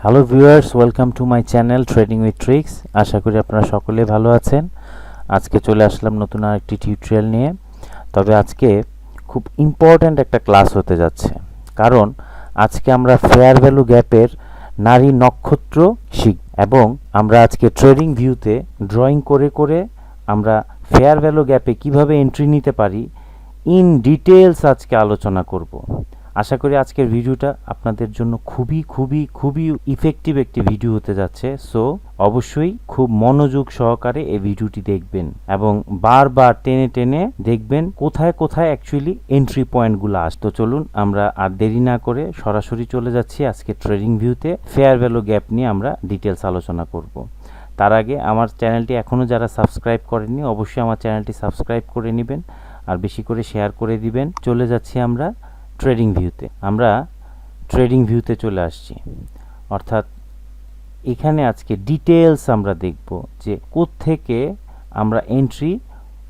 Hello viewers, welcome to my channel trading with tricks. আশা করি আপনারা সকলে ভালো আছেন। আজকে চলে আসলাম নতুন আরেকটি টিউটোরিয়াল নিয়ে। তবে আজকে খুব ইম্পর্ট্যান্ট একটা ক্লাস হতে যাচ্ছে, কারণ আজকে আমরা ফেয়ার ভ্যালু গ্যাপের নারী নক্ষত্র শিখব এবং আমরা আজকে ট্রেডিং ভিউতে ড্রয়িং করে করে আমরা ফেয়ার ভ্যালু গ্যাপে কিভাবে এন্ট্রি নিতে পারি ইন ডিটেলস আজকে আলোচনা করব। আশা করি আজকের ভিডিওটা আপনাদের জন্য খুবই ইফেক্টিভ একটি ভিডিও হতে যাচ্ছে। সো অবশ্যই খুব মনোযোগ সহকারে এই ভিডিওটি দেখবেন এবং বারবার টেনে টেনে দেখবেন কোথায় কোথায় অ্যাকচুয়ালি এন্ট্রি পয়েন্টগুলো আসে। তো চলুন আমরা আর দেরি না করে সরাসরি চলে যাচ্ছি আজকে ট্রেডিং ভিউতে ফেয়ার ভ্যালু গ্যাপ নিয়ে আমরা ডিটেলস আলোচনা করব। তার আগে আমার চ্যানেলটি এখনও যারা সাবস্ক্রাইব করেননি অবশ্যই আমার চ্যানেলটি সাবস্ক্রাইব করে নেবেন আর বেশি করে শেয়ার করে দিবেন। চলে যাচ্ছি আমরা ট্রেডিং ভিউতে। আমরা ট্রেডিং ভিউতে চলে আসছি, অর্থাৎ এখানে আজকে ডিটেলস আমরা দেখব যে কোত্থেকে আমরা এন্ট্রি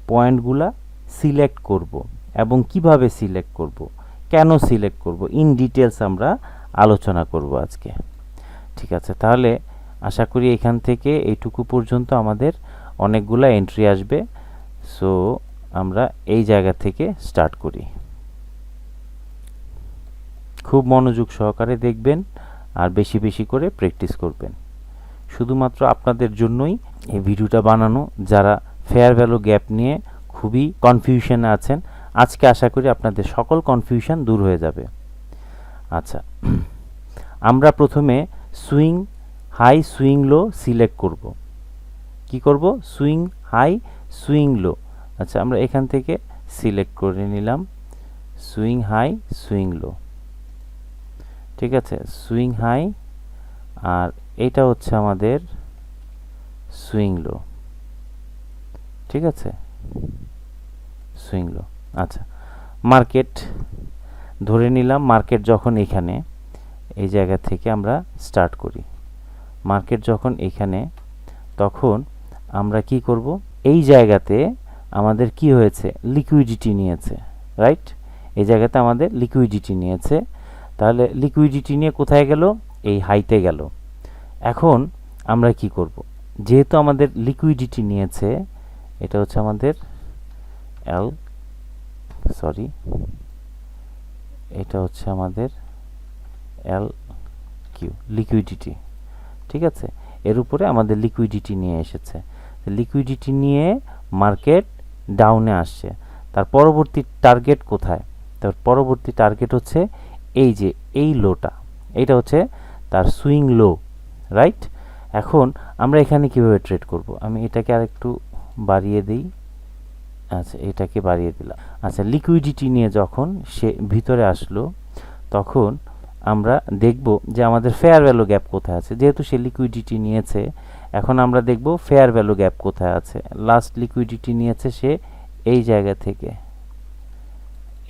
পয়েন্টগুলা সিলেক্ট করব এবং কিভাবে সিলেক্ট করব, কেন সিলেক্ট করব, ইন ডিটেলস আমরা আলোচনা করব আজকে। ঠিক আছে, তাহলে আশা করি এখান থেকে এইটুকু পর্যন্ত আমাদের অনেকগুলা এন্ট্রি আসবে। সো আমরা এই জায়গা থেকে স্টার্ট করি। খুব মনোযোগ সহকারে দেখবেন আর বেশি বেশি করে প্র্যাকটিস করবেন। শুধুমাত্র আপনাদের জন্যই এই ভিডিওটা বানানো, যারা ফেয়ার ভ্যালু গ্যাপ নিয়ে খুবই কনফিউশনে আছেন। আজকে আশা করি আপনাদের সকল কনফিউশন দূর হয়ে যাবে। আচ্ছা, আমরা প্রথমে swing high swing low select করব। কি করব? Swing high swing low. আচ্ছা, আমরা এখান থেকে সিলেক্ট করে নিলাম সুইং হাই সুইং লো। ঠিক আছে, সুইং হাই আর এটা হচ্ছে আমাদের সুইং লো। ঠিক আছে, সুইং লো। আচ্ছা, মার্কেট ধরে নিলাম। মার্কেট যখন এখানে এই জায়গা থেকে আমরা স্টার্ট করি, মার্কেট যখন এখানে, তখন আমরা কি করব? এই জায়গাতে আমাদের কি হয়েছে? লিকুইডিটি নিয়েছে, রাইট? এই জায়গাতে আমাদের লিকুইডিটি নিয়েছে। তাহলে লিকুইডিটি নিয়ে কোথায় গেল? এই হাইতে গেল। এখন আমরা কি করব? যেহেতু আমাদের লিকুইডিটি নিয়েছে, এটা হচ্ছে আমাদের এটা হচ্ছে আমাদের এল কিউ, লিকুইডিটি। ঠিক আছে, এর উপরে আমাদের লিকুইডিটি নিয়ে এসেছে। লিকুইডিটি নিয়ে মার্কেট ডাউনে আসছে। তার পরবর্তী টার্গেট কোথায়? তার পরবর্তী টার্গেট হচ্ছে এই যে এই লোটা, এইটা হচ্ছে তার সুইং লো, রাইট? এখন আমরা এখানে কিভাবে ট্রেড করব? আমি এটাকে আরেকটু বাড়িয়ে দিই। আচ্ছা, এটাকে বাড়িয়ে দিলাম। আচ্ছা, লিকুইডিটি নিয়ে যখন সে ভিতরে আসলো, তখন আমরা দেখব যে আমাদের ফেয়ার ভ্যালু গ্যাপ কোথায় আছে। যেহেতু সে লিকুইডিটি নিয়েছে, এখন আমরা দেখব ফেয়ার ভ্যালু গ্যাপ কোথায় আছে। লাস্ট লিকুইডিটি নিয়েছে সে এই জায়গা থেকে,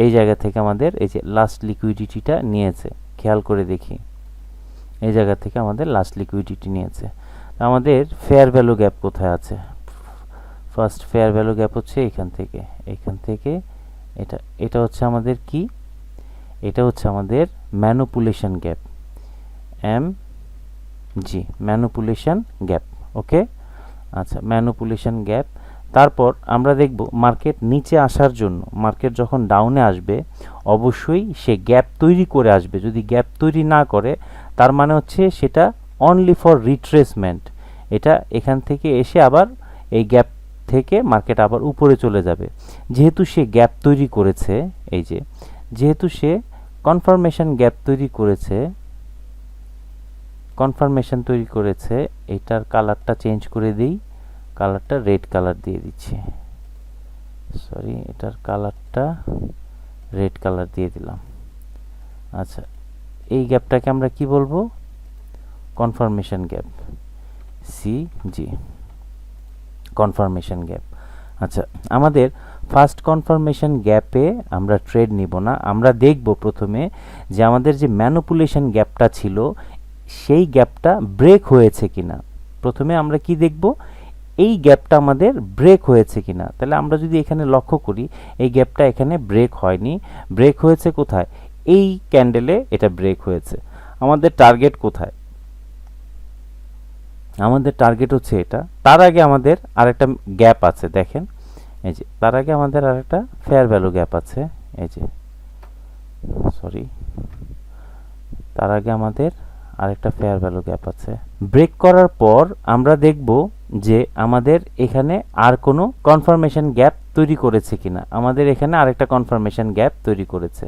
এই জায়গা থেকে আমাদের এই যে লাস্ট লিকুইডিটিটা নিয়েছে। খেয়াল করে দেখি, এই জায়গা থেকে আমাদের লাস্ট লিকুইডিটি নিয়েছে। আমাদের ফেয়ার ভ্যালু গ্যাপ কোথায় আছে? ফার্স্ট ফেয়ার ভ্যালু গ্যাপ হচ্ছে এখান থেকে, এখান থেকে এটা হচ্ছে আমাদের কি? এটা হচ্ছে আমাদের ম্যানিপুলেশন গ্যাপ, ম্যানিপুলেশন গ্যাপ। ওকে, আচ্ছা, ম্যানিপুলেশন গ্যাপ। তারপর আমরা দেখব মার্কেট নিচে আসার জন্য, মার্কেট যখন ডাউনে আসবে অবশ্যই সে গ্যাপ তৈরি করে আসবে। যদি গ্যাপ তৈরি না করে, তার মানে হচ্ছে সেটা অনলি ফর রিট্রেসমেন্ট। এটা এখান থেকে এসে আবার এই গ্যাপ থেকে মার্কেট আবার উপরে চলে যাবে। যেহেতু সে গ্যাপ তৈরি করেছে, এই যে যেহেতু সে কনফার্মেশন গ্যাপ তৈরি করেছে, কনফার্মেশন তৈরি করেছে, এটার কালারটা চেঞ্জ করে দিই, কালারটা রেড কালার দিয়ে দিচ্ছি। সরি, এটার কালারটা রেড কালার দিয়ে দিলাম। আচ্ছা, এই গ্যাপটাকে আমরা কি বলবো? Confirmation gap, CG, confirmation gap. আচ্ছা, আমাদের ফার্স্ট কনফার্মেশন গ্যাপে আমরা ট্রেড নিব না। আমরা দেখব প্রথমে যে আমাদের যে ম্যানিপুলেশন গ্যাপটা ছিল সেই গ্যাপটা ব্রেক হয়েছে কিনা। প্রথমে আমরা কি দেখব? এই গ্যাপটা আমাদের ব্রেক হয়েছে কিনা। তাহলে আমরা যদি এখানে লক্ষ্য করি, এই গ্যাপটা এখানে ব্রেক হয়নি। ব্রেক হয়েছে কোথায়? এই ক্যান্ডেলে এটা ব্রেক হয়েছে। আমাদের টার্গেট কোথায়? আমাদের টার্গেট হচ্ছে এটা। তার আগে আমাদের আরেকটা গ্যাপ আছে, দেখেন এই যে তার আগে আমাদের আরেকটা ফেয়ার ভ্যালু গ্যাপ আছে, এই যে সরি, তার আগে আমাদের আরেকটা ফেয়ার ভ্যালু গ্যাপ আছে। ব্রেক করার পর আমরা দেখব যে আমাদের এখানে আর কোনো কনফার্মেশন গ্যাপ তৈরি করেছে কিনা। আমাদের এখানে আরেকটা কনফার্মেশন গ্যাপ তৈরি করেছে,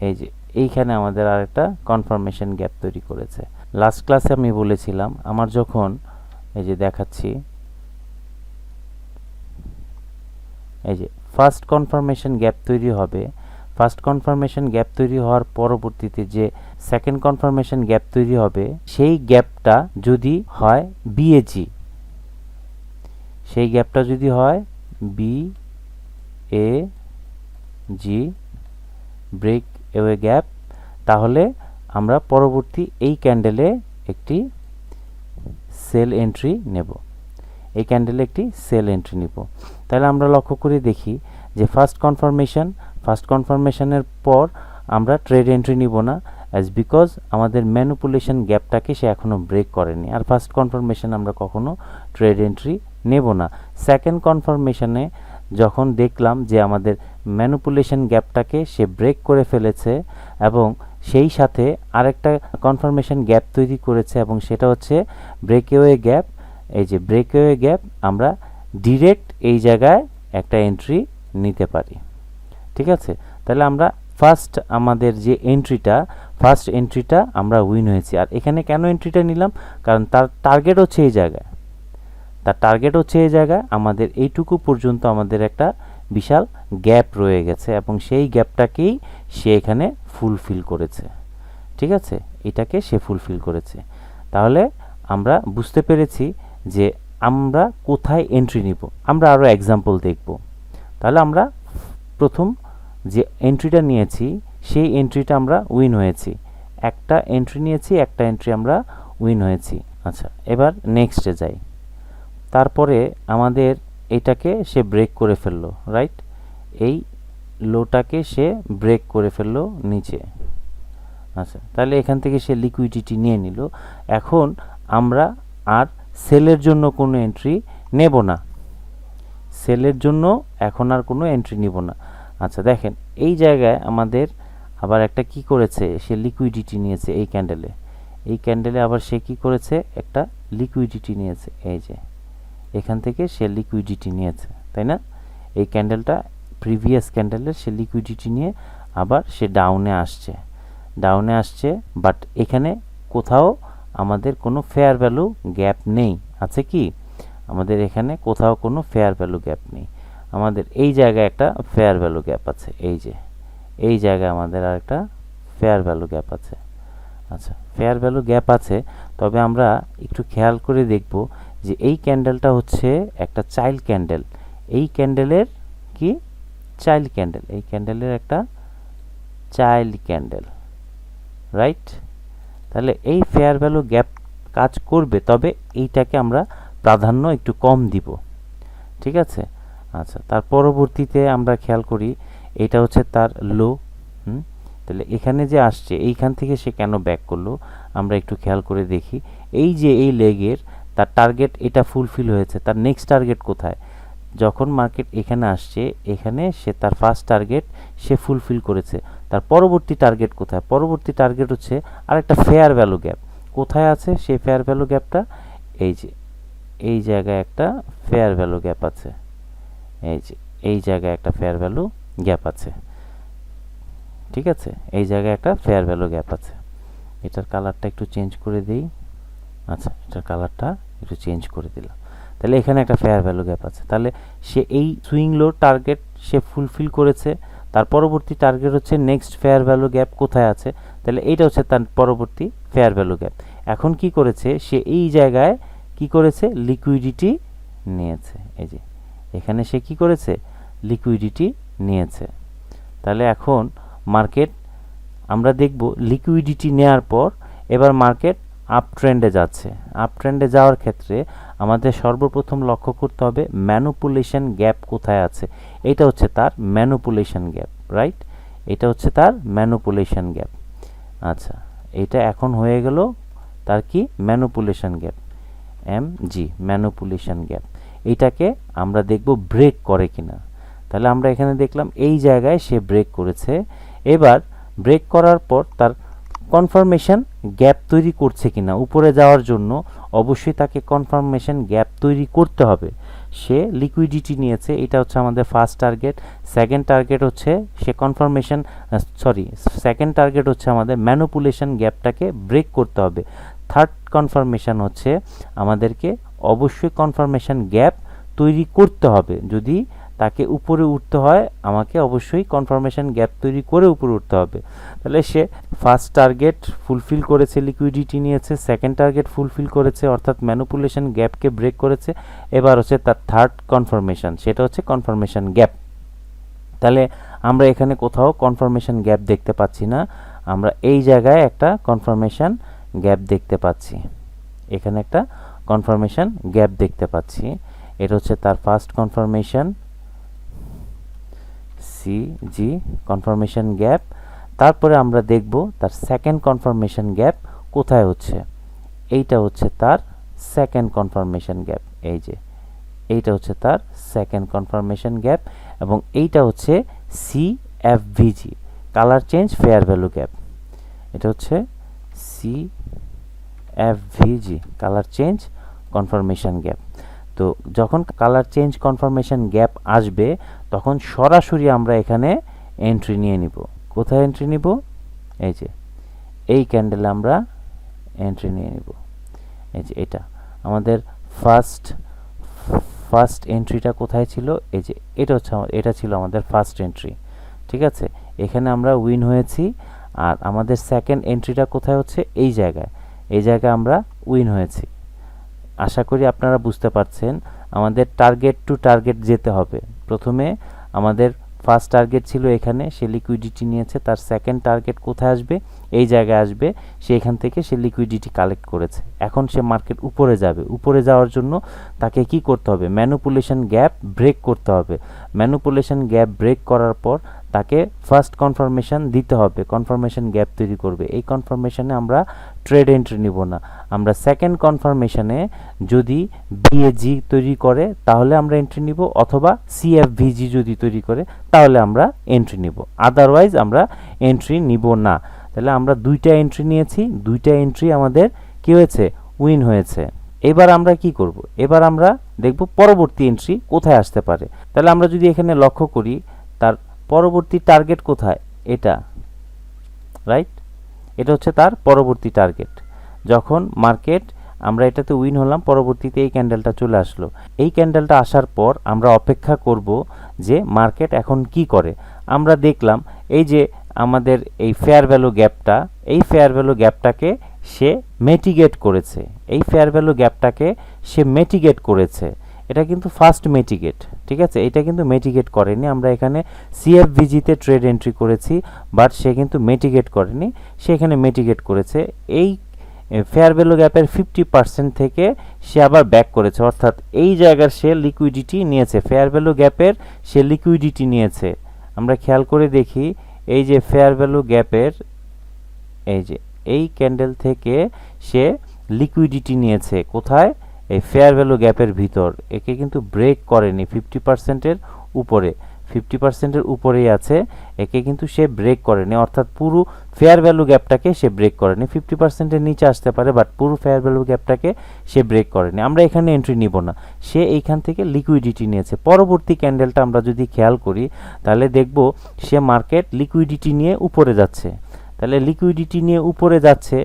এই যে এইখানে আমাদের আরেকটা কনফার্মেশন গ্যাপ তৈরি করেছে। লাস্ট ক্লাসে আমি বলেছিলাম আমার যখন এই যে দেখাচ্ছি, এই যে ফার্স্ট কনফার্মেশন গ্যাপ তৈরি হবে, ফার্স্ট কনফার্মেশন গ্যাপ তৈরি হওয়ার পরবর্তীতে যে সেকেন্ড কনফার্মেশন গ্যাপ তৈরি হবে সেই গ্যাপটা যদি হয় বিএজি, সেই গ্যাপটা যদি হয় B A G break away gap, তাহলে আমরা পরবর্তী এই ক্যান্ডেলে একটি সেল এন্ট্রি নেব, এই ক্যান্ডেলে একটি সেল এন্ট্রি নিব। তাহলে আমরা লক্ষ্য করে দেখি যে ফার্স্ট কনফার্মেশনের পর আমরা ট্রেড এন্ট্রি নিব না, অ্যাজ বিকজ আমাদের ম্যানিপুলেশন গ্যাপটাকে সে এখনও ব্রেক করেনি, আর ফার্স্ট কনফার্মেশন আমরা কখনো ট্রেড এন্ট্রি নেব না। সেকেন্ড কনফার্মেশনে যখন দেখলাম যে আমাদের ম্যানিপুলেশন গ্যাপটাকে সে ব্রেক করে ফেলেছে এবং সেই সাথে আরেকটা কনফার্মেশন গ্যাপ তৈরি করেছে এবং সেটা হচ্ছে ব্রেকওয়ে গ্যাপ, এই যে ব্রেকওয়ে গ্যাপ আমরা ডিরেক্ট এই জায়গায় একটা এন্ট্রি নিতে পারি। ঠিক আছে, তাহলে আমরা আমাদের যে ফার্স্ট এন্ট্রিটা আমরা উইন হয়েছি। আর এখানে কেন এন্ট্রিটা নিলাম, কারণ তার টার্গেট হচ্ছে এই জায়গায়, আমাদের এইটুকু পর্যন্ত আমাদের একটা বিশাল গ্যাপ রয়ে গেছে এবং সেই গ্যাপটাকেই সে এখানে ফুলফিল করেছে। ঠিক আছে, এটাকে সে ফুলফিল করেছে। তাহলে আমরা বুঝতে পেরেছি যে আমরা কোথায় এন্ট্রি নিব। আমরা আরও এক্সাম্পল দেখব। তাহলে আমরা প্রথম যে এন্ট্রিটা নিয়েছি সেই এন্ট্রিটা আমরা উইন হয়েছি, একটা এন্ট্রি নিয়েছি, একটা এন্ট্রি আমরা উইন হয়েছি। আচ্ছা, এবার নেক্সটে যাই। তারপরে আমাদের এটাকে সে ব্রেক করে ফেললো, রাইট, এই লোটাকে সে ব্রেক করে ফেললো নিচে। আচ্ছা, তাহলে এখান থেকে সে লিকুইডিটি নিয়ে নিল। এখন আমরা আর সেলের জন্য কোনো এন্ট্রি নেব না, সেলের জন্য এখন আর কোনো এন্ট্রি নিব না। আচ্ছা, দেখেন এই জায়গায় আমাদের আবার একটা কি করেছে, সে লিকুইডিটি নিয়েছে এই ক্যান্ডেলে আবার সে কি করেছে, একটা লিকুইডিটি নিয়েছে, এই যে এখান থেকে সে লিকুইডিটি নিয়েছে, তাই না? এই ক্যান্ডেলটা প্রিভিয়াস ক্যান্ডেলের সে লিকুইডিটি নিয়ে আবার সে ডাউনে আসছে, বাট এখানে কোথাও আমাদের কোনো ফেয়ার ভ্যালু গ্যাপ নেই। আছে কি? আমাদের এখানে কোথাও কোনো ফেয়ার ভ্যালু গ্যাপ নেই। আমাদের এই জায়গায় একটা ফেয়ার ভ্যালু গ্যাপ আছে, এই যে এই জায়গায় আমাদের আর একটা ফেয়ার ভ্যালু গ্যাপ আছে। আচ্ছা, ফেয়ার ভ্যালু গ্যাপ আছে, তবে আমরা একটু খেয়াল করে দেখব যে এই ক্যান্ডেলটা হচ্ছে একটা চাইল্ড ক্যান্ডেল, এই ক্যান্ডেলের কি চাইল্ড ক্যান্ডেল, এই ক্যান্ডেলের একটা চাইল্ড ক্যান্ডেল, রাইট? তাহলে এই ফেয়ার ভ্যালু গ্যাপ কাজ করবে, তবে এইটাকে আমরা প্রাধান্য একটু কম দিব। ঠিক আছে, আচ্ছা, তার পরবর্তীতে আমরা খেয়াল করি এটা হচ্ছে তার লো। তাহলে এখানে যে আসছে এইখান থেকে সে কেন ব্যাক করলো আমরা একটু খেয়াল করে দেখি। এই যে এই লেগের তার টার্গেট এটা ফুলফিল হয়েছে, তার নেক্সট টার্গেট কোথায়? যখন মার্কেট এখানে আসছে, এখানে সে তার ফার্স্ট টার্গেট সে ফুলফিল করেছে। তার পরবর্তী টার্গেট কোথায়? পরবর্তী টার্গেট হচ্ছে আরেকটা ফেয়ার ভ্যালু গ্যাপ। কোথায় আছে সেই ফেয়ার ভ্যালু গ্যাপটা? এই যে এই জায়গায় একটা ফেয়ার ভ্যালু গ্যাপ আছে, এই যে এই জায়গায় একটা ফেয়ার ভ্যালু গ্যাপ আছে। ঠিক আছে, এই জায়গায় একটা ফেয়ার ভ্যালু গ্যাপ আছে। এটার কালারটা একটু চেঞ্জ করে দিই। আচ্ছা, এটার কালারটা একটু চেঞ্জ করে দিলাম। তাহলে এখানে একটা ফেয়ার ভ্যালু গ্যাপ আছে। তাহলে সে এই সুইং লো টার্গেট সে ফুলফিল করেছে। তার পরবর্তী টার্গেট হচ্ছে নেক্সট ফেয়ার ভ্যালু গ্যাপ কোথায় আছে? তাহলে এইটা হচ্ছে তার পরবর্তী ফেয়ার ভ্যালু গ্যাপ। এখন কি করেছে সে? এই জায়গায় কি করেছে? লিকুইডিটি নিয়েছে। এই যে এখানে সে কি করেছে? লিকুইডিটি নিয়েছে। তাহলে এখন মার্কেট আমরা দেখব লিকুইডিটি নেওয়ার পর এবার মার্কেট আপ ট্রেন্ডে যাচ্ছে। আপ ট্রেন্ডে যাওয়ার ক্ষেত্রে আমাদের সর্বপ্রথম লক্ষ্য করতে হবে ম্যানিপুলেশন গ্যাপ কোথায় আছে। এটা হচ্ছে তার ম্যানিপুলেশন গ্যাপ, রাইট? এটা হচ্ছে তার ম্যানিপুলেশন গ্যাপ। আচ্ছা, এটা এখন হয়ে গেল তার কি? Manipulation gap. জি ম্যানিপুলেশন গ্যাপ, এইটাকে আমরা দেখব ব্রেক করে কিনা। তাহলে আমরা এখানে দেখলাম এই জায়গায় সে ব্রেক করেছে। এবার ব্রেক করার পর তার কনফার্মেশন গ্যাপ তৈরি করছে কিনা, উপরে যাওয়ার জন্য অবশ্যই তাকে কনফার্মেশন গ্যাপ তৈরি করতে হবে। সে লিকুইডিটি নিয়েছে, এটা হচ্ছে আমাদের ফার্স্ট টার্গেট। সেকেন্ড টার্গেট হচ্ছে সে সেকেন্ড টার্গেট হচ্ছে আমাদের ম্যানিপুলেশন গ্যাপটাকে ব্রেক করতে হবে। থার্ড কনফার্মেশন হচ্ছে আমাদেরকে অবশ্যই কনফার্মেশন গ্যাপ তৈরি করতে হবে। যদি তাকে উপরে উঠতে হয় আমাকে অবশ্যই কনফার্মেশন গ্যাপ তৈরি করে উপরে উঠতে হবে। তাহলে সে ফার্স্ট টার্গেট ফুলফিল করেছে, লিকুইডিটি নিয়েছে। সেকেন্ড টার্গেট ফুলফিল করেছে, অর্থাৎ ম্যানিপুলেশন গ্যাপকে ব্রেক করেছে। এবার হচ্ছে তার থার্ড কনফার্মেশন, সেটা হচ্ছে কনফার্মেশন গ্যাপ। তাহলে আমরা এখানে কোথাও কনফার্মেশন গ্যাপ দেখতে পাচ্ছি না, আমরা এই জায়গায় একটা কনফার্মেশন গ্যাপ দেখতে পাচ্ছি। এখানে একটা কনফার্মেশন গ্যাপ দেখতে পাচ্ছি, এটা হচ্ছে তার ফার্স্ট কনফার্মেশন জি কনফার্মেশন গ্যাপ। তারপরে আমরা দেখব তার সেকেন্ড কনফার্মেশন গ্যাপ কোথায় হচ্ছে। এইটা হচ্ছে তার সেকেন্ড কনফার্মেশন গ্যাপ, এই যে এইটা হচ্ছে তার সেকেন্ড কনফার্মেশন গ্যাপ, এবং এইটা হচ্ছে CFVG colour change fair value gap. এটা হচ্ছে CFVG colour change confirmation gap. তো যখন কালার চেঞ্জ কনফার্মেশন গ্যাপ আসবে তখন সরাসরি আমরা এখানে এন্ট্রি নিয়ে নিব। কোথায় এন্ট্রি নিব? এই যে এই ক্যান্ডেলে আমরা এন্ট্রি নিয়ে নিব। এই যে এটা আমাদের ফার্স্ট এন্ট্রিটা কোথায় ছিল? এই যে এটা ছিল আমাদের ফার্স্ট এন্ট্রি, ঠিক আছে। এখানে আমরা উইন হয়েছি। আর আমাদের সেকেন্ড এন্ট্রিটা কোথায় হচ্ছে? এই জায়গায় আমরা উইন হয়েছি। আশা করি আপনারা বুঝতে পারছেন। আমাদের টার্গেট টু টার্গেট যেতে হবে। প্রথমে আমাদের ফার্স্ট টার্গেট ছিল এখানে, সে লিকুইডিটি নিয়েছে। তার সেকেন্ড টার্গেট কোথায় আসবে? এই জায়গায় আসবে। সে এখান থেকে সে লিকুইডিটি কালেক্ট করেছে। এখন সে মার্কেট উপরে যাবে। উপরে যাওয়ার জন্য তাকে কি করতে হবে? ম্যানিপুলেশন গ্যাপ ব্রেক করতে হবে। ম্যানিপুলেশন গ্যাপ ব্রেক করার পর তাকে ফার্স্ট কনফার্মেশন দিতে হবে, কনফার্মেশন গ্যাপ তৈরি করবে। এই কনফার্মেশনে আমরা ট্রেড এন্ট্রি নিব না। আমরা সেকেন্ড কনফার্মেশনে যদি BAG তৈরি করে তাহলে আমরা এন্ট্রি নিব, অথবা CFVG যদি তৈরি করে তাহলে আমরা এন্ট্রি নিব, আদারওয়াইজ আমরা এন্ট্রি নিব না। তাহলে আমরা দুইটা এন্ট্রি নিয়েছি, দুইটা এন্ট্রি আমাদের কি হয়েছে? উইন হয়েছে। এবার আমরা কি করব? এবার আমরা দেখব পরবর্তী এন্ট্রি কোথায় আসতে পারে। তাহলে আমরা যদি এখানে লক্ষ্য করি তার পরবর্তী টার্গেট কোথায়? এটা, রাইট? এটা হচ্ছে তার পরবর্তী টার্গেট। যখন মার্কেট আমরা এটাতে উইন হলাম, পরবর্তীতে এই ক্যান্ডেলটা চলে আসলো। এই ক্যান্ডেলটা আসার পর আমরা অপেক্ষা করব যে মার্কেট এখন কি করে। আমরা দেখলাম এই যে আমাদের এই ফেয়ার ভ্যালু গ্যাপটা, এই ফেয়ার ভ্যালু গ্যাপটাকে সে মিটিগেট করেছে। এই ফেয়ার ভ্যালু গ্যাপটাকে সে মিটিগেট করেছে। এটা কিন্তু ফার্স্ট মিটিগেট, ঠিক আছে। এটা কিন্তু মিটিগেট করেনি। আমরা এখানে CFVG-তে ট্রেড এন্ট্রি করেছি, বাট সে কিন্তু মিটিগেট করেনি, সে এখানে মিটিগেট করেছে। এই ফেয়ার ভ্যালু গ্যাপের 50% থেকে সে আবার ব্যাক করেছে, অর্থাৎ এই জায়গার সে লিকুইডিটি নিয়েছে। ফেয়ার ভ্যালু গ্যাপের সে লিকুইডিটি নিয়েছে। আমরা খেয়াল করে দেখি, এই যে ফেয়ার ভ্যালু গ্যাপের এই যে এই ক্যান্ডেল থেকে সে লিকুইডিটি নিয়েছে। কোথায়? এই ফেয়ার ভ্যালু গ্যাপের ভিতর। একে কিন্তু ব্রেক করেনি। 50%-এর উপরে, 50%-এর উপরেই আছে। একে কিন্তু সে ব্রেক করেনি, অর্থাৎ পুরো ফেয়ার ভ্যালু গ্যাপটাকে সে ব্রেক করেনি। 50%-এর নিচে আসতে পারে, বাট পুরো ফেয়ার ভ্যালু গ্যাপটাকে সে ব্রেক করেনি। আমরা এখানে এন্ট্রি নিব না। সে এইখান থেকে লিকুইডিটি নিয়েছে। পরবর্তী ক্যান্ডেলটা আমরা যদি খেয়াল করি তাহলে দেখব সে মার্কেট লিকুইডিটি নিয়ে উপরে যাচ্ছে। তাহলে লিকুইডিটি নিয়ে উপরে যাচ্ছে,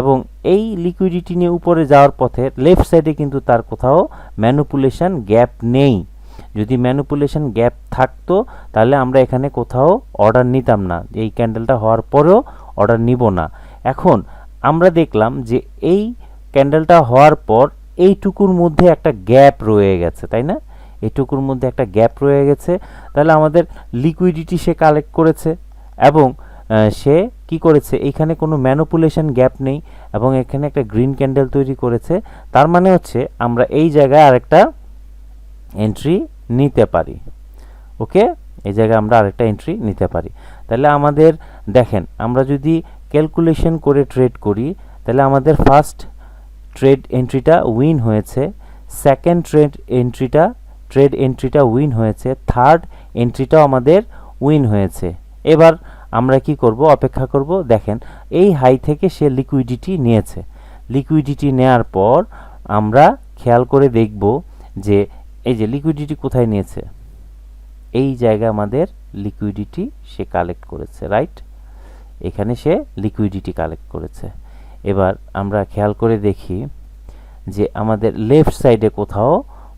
এবং এই লিকুইডিটি নিয়ে উপরে যাওয়ার পথে লেফট সাইডে কিন্তু তার কোথাও ম্যানিপুলেশন গ্যাপ নেই। যদি ম্যানিপুলেশন গ্যাপ থাকতো তাহলে আমরা এখানে কোথাও অর্ডার নিতাম না। এই ক্যান্ডেলটা হওয়ার পরেও অর্ডার নিব না। এখন আমরা দেখলাম যে এই ক্যান্ডেলটা হওয়ার পর এইটুকুর মধ্যে একটা গ্যাপ রয়ে গেছে, তাই না? এইটুকুর মধ্যে একটা গ্যাপ রয়ে গেছে। তাহলে আমাদের লিকুইডিটি সে কালেক্ট করেছে, এবং সে কি করেছে? এখানে কোনো ম্যানিপুলেশন গ্যাপ নেই, এবং এখানে একটা গ্রিন ক্যান্ডেল তৈরি করেছে। তার মানে হচ্ছে আমরা এই জায়গায় আরেকটা এন্ট্রি নিতে পারি। ওকে, এই জায়গায় আমরা আরেকটা এন্ট্রি নিতে পারি। তাহলে আমাদের দেখেন, আমরা যদি ক্যালকুলেশন করে ট্রেড করি তাহলে আমাদের ফার্স্ট ট্রেড এন্ট্রিটা উইন হয়েছে, সেকেন্ড ট্রেড এন্ট্রিটা উইন হয়েছে, থার্ড এন্ট্রিটাও আমাদের উইন হয়েছে। এবার আমরা কি করব, অপেক্ষা করব। দেখেন এই হাই থেকে সে লিকুইডিটি নিয়েছে, লিকুইডিটি নেয়ার পর আমরা খেয়াল করে দেখব যে এই যে লিকুইডিটি কোথায় নিয়েছে, এই জায়গায় আমাদের লিকুইডিটি সে কালেক্ট করেছে, রাইট? এখানে সে লিকুইডিটি কালেক্ট করেছে। এবার আমরা খেয়াল করে দেখি যে আমাদের লেফট সাইডে কোথাও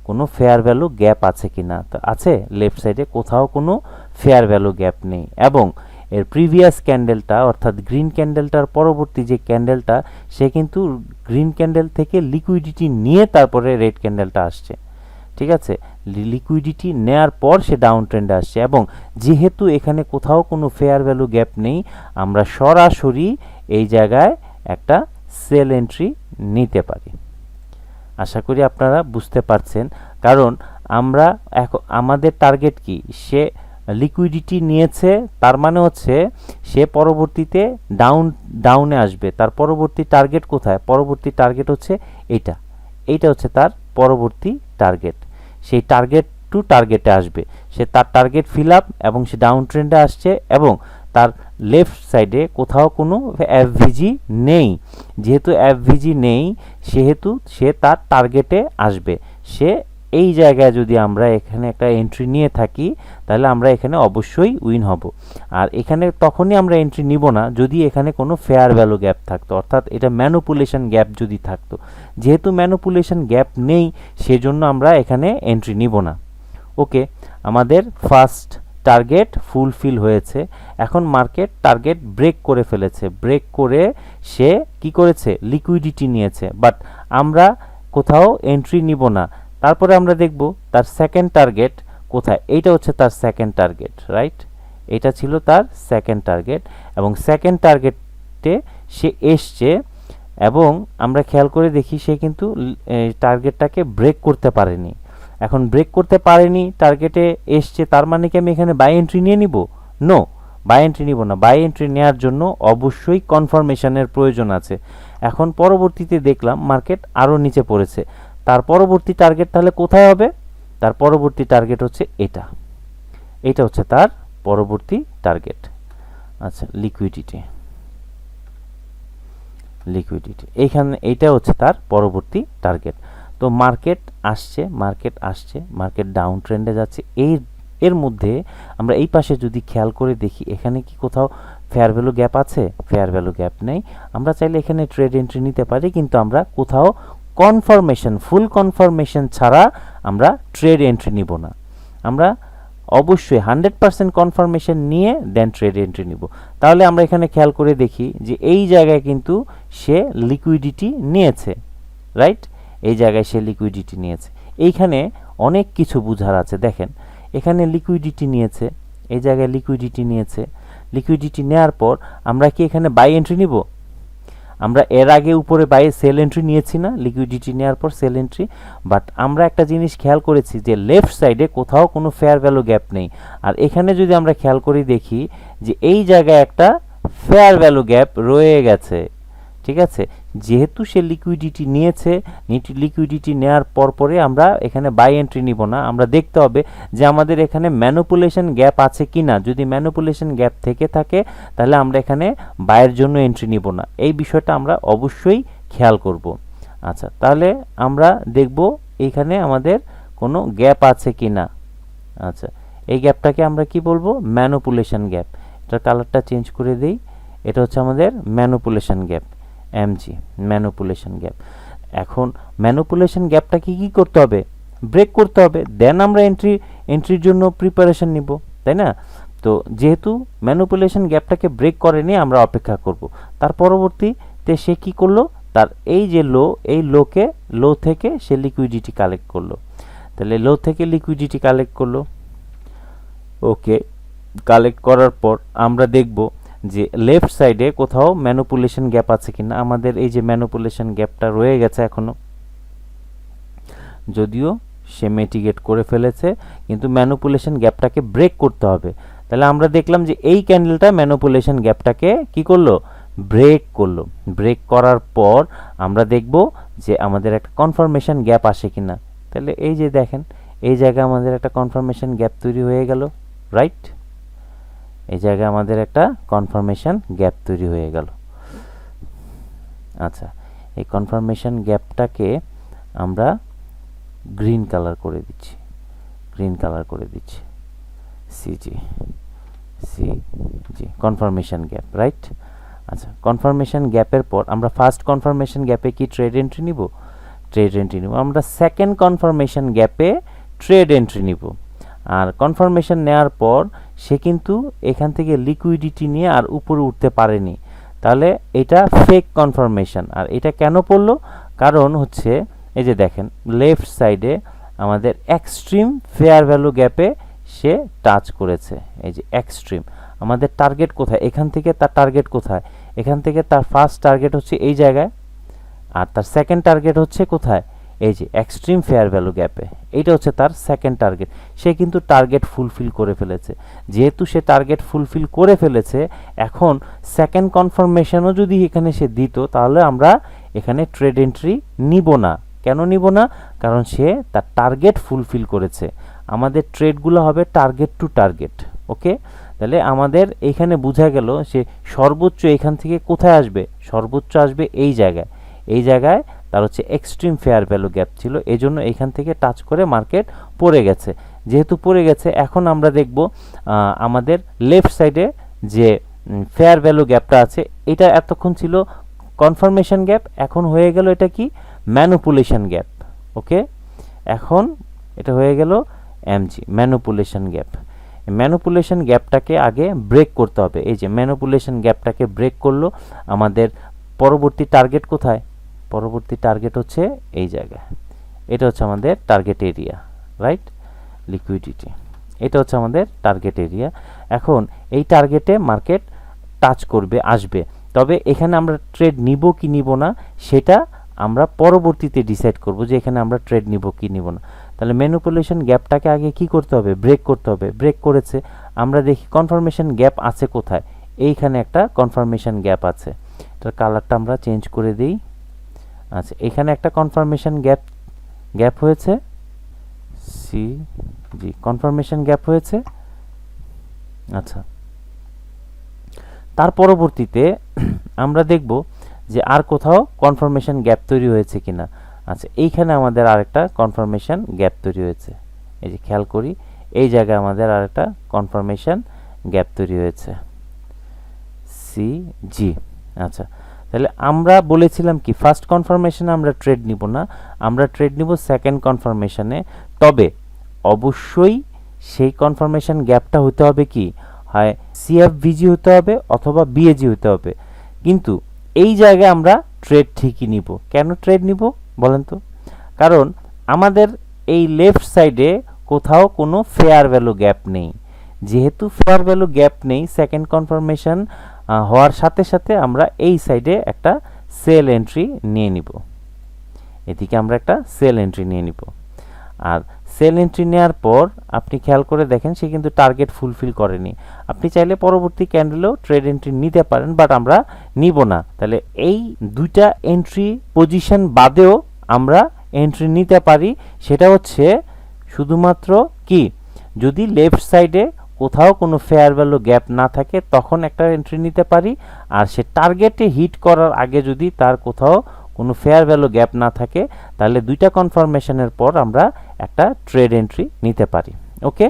কোনো ফেয়ার ভ্যালু গ্যাপ আছে কিনা। তো আছে, লেফট সাইডে কোথাও কোনো ফেয়ার ভ্যালু গ্যাপ নেই। এবং এর প্রিভিয়াস ক্যান্ডেলটা অর্থাৎ গ্রিন ক্যান্ডেলটার পরবর্তী যে ক্যান্ডেলটা, সে কিন্তু গ্রিন ক্যান্ডেল থেকে লিকুইডিটি নিয়ে তারপরে রেড ক্যান্ডেলটা আসছে, ঠিক আছে? লিকুইডিটি নেয়ার পর সে ডাউন ট্রেন্ডে আসছে। এবং যেহেতু এখানে কোথাও কোনো ফেয়ার ভ্যালু গ্যাপ নেই, আমরা সরাসরি এই জায়গায় একটা সেল এন্ট্রি নিতে পারি। আশা করি আপনারা বুঝতে পারছেন, কারণ আমরা আমাদের টার্গেট কি, সে লিকুইডিটি নিয়েছে, তার মানে হচ্ছে সে পরবর্তীতে ডাউনে আসবে। তার পরবর্তী টার্গেট কোথায়? পরবর্তী টার্গেট হচ্ছে এইটা হচ্ছে তার পরবর্তী টার্গেট। সেই টার্গেট টু টার্গেটে আসবে, সে তার টার্গেট ফিল আপ এবং সে ডাউন ট্রেন্ডে আসছে এবং তার লেফট সাইডে কোথাও কোনো এফভিজি নেই। যেহেতু এফভিজি নেই, সেহেতু সে তার টার্গেটে আসবে। সে এই জায়গায় যদি আমরা এখানে একটা এন্ট্রি নিয়ে থাকি, তাহলে আমরা এখানে অবশ্যই উইন হব। আর এখানে তখনই আমরা এন্ট্রি নিব না যদি এখানে কোনো ফেয়ার ভ্যালু গ্যাপ থাকতো, অর্থাৎ এটা ম্যানুপুলেশন গ্যাপ যদি থাকতো। যেহেতু ম্যানুপুলেশন গ্যাপ নেই, সেজন্য আমরা এখানে এন্ট্রি নিব না। ওকে, আমাদের ফার্স্ট টার্গেট ফুলফিল হয়েছে। এখন মার্কেট টার্গেট ব্রেক করে ফেলেছে, ব্রেক করে সে কি করেছে, লিকুইডিটি নিয়েছে, বাট আমরা কোথাও এন্ট্রি নিব না। তারপরে আমরা দেখব তার সেকেন্ড টার্গেট কোথায়। এইটা হচ্ছে তার সেকেন্ড টার্গেট, রাইট? এটা ছিল তার সেকেন্ড টার্গেট এবং সেকেন্ড টার্গেটে সে এসছে এবং আমরা খেয়াল করে দেখি সে কিন্তু টার্গেটটাকে ব্রেক করতে পারেনি। এখন ব্রেক করতে পারেনি, টার্গেটে এসছে, তার মানে কি আমি এখানে বাই এন্ট্রি নিয়ে নিব? নো, বাই এন্ট্রি নিব না। বাই এন্ট্রি নেওয়ার জন্য অবশ্যই কনফার্মেশনের প্রয়োজন আছে। এখন পরবর্তীতে দেখলাম মার্কেট আরও নিচে পড়েছে, তার পরবর্তী টার্গেট তাহলে কোথায় হবে? তার পরবর্তী টার্গেট হচ্ছে এটা হচ্ছে তার পরবর্তী টার্গেট। আচ্ছা, লিকুইডিটি এইখানে এইটা হচ্ছে তার পরবর্তী টার্গেট। তো মার্কেট আসছে, মার্কেট ডাউন ট্রেন্ডে যাচ্ছে। এর মধ্যে আমরা এই পাশে যদি খেয়াল করে দেখি, এখানে কি কোথাও ফেয়ার ভ্যালু গ্যাপ আছে? ফেয়ার ভ্যালু গ্যাপ নেই। আমরা চাইলে এখানে ট্রেড এন্ট্রি নিতে পারি, কিন্তু আমরা কোথাও ফুল কনফার্মেশন ছাড়া আমরা ট্রেড এন্ট্রি নিব না। আমরা অবশ্যই 100% কনফার্মেশন নিয়ে দেন ট্রেড এন্ট্রি নিব। তাহলে আমরা এখানে খেয়াল করে দেখি যে এই জায়গায় কিন্তু সে লিকুইডিটি নিয়েছে, রাইট? এই জায়গায় সে লিকুইডিটি নিয়েছে। এইখানে অনেক কিছু বুঝার আছে। দেখেন, এখানে লিকুইডিটি নিয়েছে, এই জায়গায় লিকুইডিটি নিয়েছে। লিকুইডিটি নেওয়ার পর আমরা কি এখানে বাই এন্ট্রি নিব? আমরা এর আগে উপরে বাই সেল এন্ট্রি নিয়েছি না, লিকুইডিটি নেওয়ার পর সেল এন্ট্রি। বাট আমরা একটা জিনিস খেয়াল করেছি যে লেফট সাইডে কোথাও কোনো ফেয়ার ভ্যালু গ্যাপ নেই। আর এখানে যদি আমরা খেয়াল করে দেখি যে এই জায়গায় একটা ফেয়ার ভ্যালু গ্যাপ রয়ে গেছে, ঠিক আছে? যেহেতু সে লিকুইডিটি নিয়েছে, লিকুইডিটি নেওয়ার পরে আমরা এখানে বাই এন্ট্রি নিব না। আমরা দেখতে হবে যে আমাদের এখানে ম্যানুপুলেশন গ্যাপ আছে কিনা। যদি ম্যানুপুলেশন গ্যাপ থেকে থাকে, তাহলে আমরা এখানে বাইয়ের জন্য এন্ট্রি নিব না। এই বিষয়টা আমরা অবশ্যই খেয়াল করব। আচ্ছা, তাহলে আমরা দেখব এখানে আমাদের কোনো গ্যাপ আছে কিনা। আচ্ছা, এই গ্যাপটাকে আমরা কি বলবো? Manipulation gap. এটার কালারটা চেঞ্জ করে দেই। এটা হচ্ছে আমাদের manipulation gap, MG, manipulation gap. এখন ম্যানুপুলেশন গ্যাপটাকে কি করতে হবে? ব্রেক করতে হবে, দেন আমরা এন্ট্রির জন্য প্রিপারেশন নিব, তাই না? তো যেহেতু ম্যানুপুলেশন গ্যাপটাকে ব্রেক করেনি, আমরা অপেক্ষা করব। তার পরবর্তীতে সে কি করলো? তার এই যে এই লো থেকে সে লিকুইডিটি কালেক্ট করলো। তাহলে লো থেকে লিকুইডিটি কালেক্ট করলো। ওকে, কালেক্ট করার পর আমরা দেখব যে লেফট সাইডে কোথাও ম্যানুপুলেশন গ্যাপ আছে কিনা। আমাদের এই যে ম্যানুপুলেশন গ্যাপটা রয়ে গেছে এখনো, যদিও সে মিটিগেট করে ফেলেছে, কিন্তু ম্যানুপুলেশন গ্যাপটাকে ব্রেক করতে হবে। তাহলে আমরা দেখলাম যে এই ক্যান্ডেলটা ম্যানুপুলেশন গ্যাপটাকে কি করলো? ব্রেক করলো। ব্রেক করার পর আমরা দেখব যে আমাদের একটা কনফার্মেশন গ্যাপ আসে কিনা। তাহলে এই যে দেখেন, এই জায়গায় আমাদের একটা কনফার্মেশন গ্যাপ তৈরি হয়ে গেল, রাইট? এই জায়গায় আমাদের একটা কনফার্মেশন গ্যাপ তৈরি হয়ে গেল। আচ্ছা, এই কনফার্মেশন গ্যাপটাকে আমরা গ্রিন কালার করে দিচ্ছি, গ্রিন কালার করে দিচ্ছি, CG CG confirmation gap, right? আচ্ছা, কনফার্মেশন গ্যাপের পর আমরা ফার্স্ট কনফার্মেশন গ্যাপে কি ট্রেড এন্ট্রি নিব? ট্রেড এন্ট্রি নিব। আমরা সেকেন্ড কনফার্মেশন গ্যাপে ট্রেড এন্ট্রি নিব। আর কনফার্মেশন নেওয়ার পর সে কিন্তু এখান থেকে লিকুইডিটি নিয়ে আর উপরে উঠতে পারেনি, তাহলে এটা ফেক কনফার্মেশন। আর এটা কেন পড়লো? কারণ হচ্ছে এই যে দেখেন লেফট সাইডে আমাদের এক্সট্রিম ফেয়ার ভ্যালু গ্যাপে সে টাচ করেছে। এই যে এক্সট্রিম, আমাদের টার্গেট কোথায়? এখান থেকে তার টার্গেট কোথায়? এখান থেকে তার ফার্স্ট টার্গেট হচ্ছে এই জায়গায়, আর তার সেকেন্ড টার্গেট হচ্ছে কোথায়? এই যে এক্সট্রিম ফেয়ার ভ্যালু গ্যাপে। এইটা হচ্ছে তার সেকেন্ড টার্গেট। সে কিন্তু টার্গেট ফুলফিল করে ফেলেছে। যেহেতু সে টার্গেট ফুলফিল করে ফেলেছে, এখন সেকেন্ড কনফার্মেশনও যদি এখানে সে দিত, তাহলে আমরা এখানে ট্রেড এন্ট্রি নিব না। কেন নিব না? কারণ সে তার টার্গেট ফুলফিল করেছে। আমাদের ট্রেডগুলো হবে টার্গেট টু টার্গেট, ওকে? তাহলে আমাদের এখানে বোঝা গেল সে সর্বোচ্চ এখান থেকে কোথায় আসবে? সর্বোচ্চ আসবে এই জায়গায়। এই জায়গায় তার হচ্ছে এক্সট্রিম ফেয়ার ভ্যালু গ্যাপ ছিল, এজন্য এখান থেকে টাচ করে মার্কেট পড়ে গেছে। যেহেতু পড়ে গেছে, এখন আমরা দেখব আমাদের লেফট সাইডে যে ফেয়ার ভ্যালু গ্যাপটা আছে, এটা এতক্ষণ ছিল কনফার্মেশন গ্যাপ, এখন হয়ে গেল এটা কি? ম্যানিপুলেশন গ্যাপ, ওকে? এখন এটা হয়ে গেল এমজি, ম্যানিপুলেশন গ্যাপ। ম্যানিপুলেশন গ্যাপটাকে আগে ব্রেক করতে হবে। এই যে ম্যানিপুলেশন গ্যাপটাকে ব্রেক করলো, আমাদের পরবর্তী টার্গেট কোথায়? পরবর্তী টার্গেট হচ্ছে এই জায়গায়। এটা হচ্ছে আমাদের টার্গেট এরিয়া, রাইট? লিকুইডিটি, এটা হচ্ছে আমাদের টার্গেট এরিয়া। এখন এই টার্গেটে মার্কেট টাচ করবে, আসবে। তবে এখানে আমরা ট্রেড নিব কি নিব না, সেটা আমরা পরবর্তীতে ডিসাইড করব যে এখানে আমরা ট্রেড নিব কি নিব না। তাহলে ম্যানিপুলেশন গ্যাপটাকে আগে কি করতে হবে? ব্রেক করতে হবে। ব্রেক করেছে, আমরা দেখি কনফার্মেশন গ্যাপ আছে কোথায়। এইখানে একটা কনফার্মেশন গ্যাপ আছে, এটার কালারটা আমরা চেঞ্জ করে দিই। আচ্ছা, এখানে একটা কনফার্মেশন গ্যাপ হয়েছে, সিজি কনফার্মেশন গ্যাপ হয়েছে। আচ্ছা, তার পরবর্তীতে আমরা দেখব যে আর কোথাও কনফার্মেশন গ্যাপ তৈরি হয়েছে কিনা। আচ্ছা, এইখানে আমাদের আরেকটা কনফার্মেশন গ্যাপ তৈরি হয়েছে। এই যে খেয়াল করি, এই জায়গায় আমাদের আরেকটা কনফার্মেশন গ্যাপ তৈরি হয়েছে, সিজি। আচ্ছা, তাহলে আমরা বলেছিলাম কি ফার্স্ট কনফার্মেশনে আমরা ট্রেড নিব না, আমরা ট্রেড নিব সেকেন্ড কনফার্মেশনে। তবে অবশ্যই সেই কনফার্মেশন গ্যাপটা হতে হবে কি, হয় সিএফভিজি হতে হবে অথবা বিএজি হতে হবে। কিন্তু এই জায়গায় আমরা ট্রেড ঠিকই নিব। কেন ট্রেড নিব বলেন তো? কারণ আমাদের এই লেফট সাইডে কোথাও কোনো ফেয়ার ভ্যালু গ্যাপ নেই। যেহেতু ফেয়ার ভ্যালু গ্যাপ নেই, সেকেন্ড কনফার্মেশন হওয়ার সাথে সাথে আমরা এই সাইডে একটা সেল এন্ট্রি নিয়ে নিব। এদিকে আমরা একটা সেল এন্ট্রি নিয়ে নিব। আর সেল এন্ট্রি নেওয়ার পর আপনি খেয়াল করে দেখেন সে কিন্তু টার্গেট ফুলফিল করেনি। আপনি চাইলে পরবর্তী ক্যান্ডেলেও ট্রেড এন্ট্রি নিতে পারেন, বাট আমরা নিব না। তাহলে এই দুইটা এন্ট্রি পজিশন বাদেও আমরা এন্ট্রি নিতে পারি। সেটা হচ্ছে শুধুমাত্র কি, যদি লেফট সাইডে কোথাও কোনো ফেয়ার ভ্যালু গ্যাপ না থাকে তখন একটা এন্ট্রি নিতে পারি। আর সে টার্গেটে হিট করার আগে যদি তার কোথাও কোনো ফেয়ার ভ্যালু গ্যাপ না থাকে, তাহলে দুইটা কনফার্মেশনের পর আমরা একটা ট্রেড এন্ট্রি নিতে পারি, ওকে?